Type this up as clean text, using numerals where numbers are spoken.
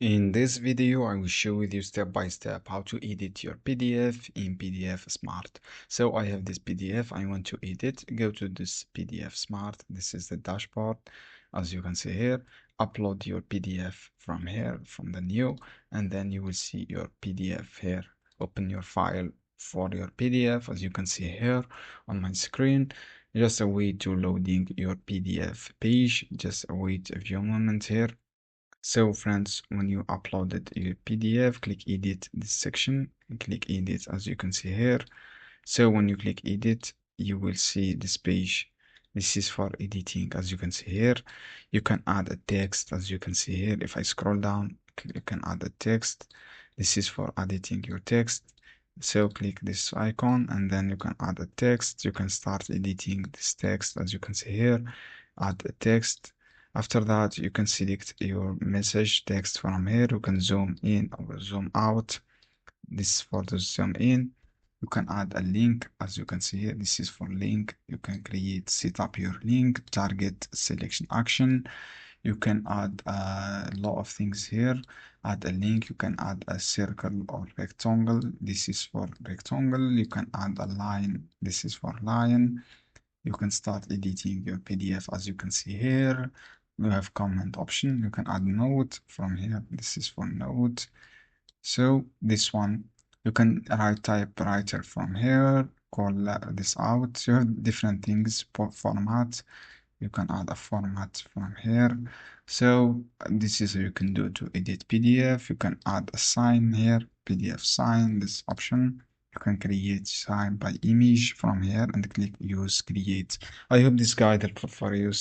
In this video, I will show with you step by step how to edit your PDF in PDFsmart. So I have this PDF I want to edit. Go to this PDFsmart. This is the dashboard. As you can see here, upload your PDF from here, from the new, and then you will see your PDF here. Open your file for your PDF, as you can see here on my screen. Just wait to loading your PDF page. Just wait a few moments here. So friends, when you uploaded your PDF, click edit this section and click edit as you can see here. So when you click edit, you will see this page. This is for editing as you can see here. You can add a text as you can see here. If I scroll down, you can add a text. This is for editing your text. So click this icon and then you can add a text. You can start editing this text as you can see here. Add a text. After that, you can select your message text from here. You can zoom in or zoom out. This is for the zoom in. You can add a link as you can see here. This is for link. You can set up your link, target selection action. You can add a lot of things here. Add a link. You can add a circle or rectangle. This is for rectangle. You can add a line. This is for line. You can start editing your PDF as you can see here. You have comment option. You can add note from here. This is for note. So this one, you can write typewriter from here. Call this out. You have different things for format. You can add a format from here. So this is how you can do to edit PDF. You can add a sign here, PDF sign, this option. You can create sign by image from here and click use create. I hope this guide helpful for you.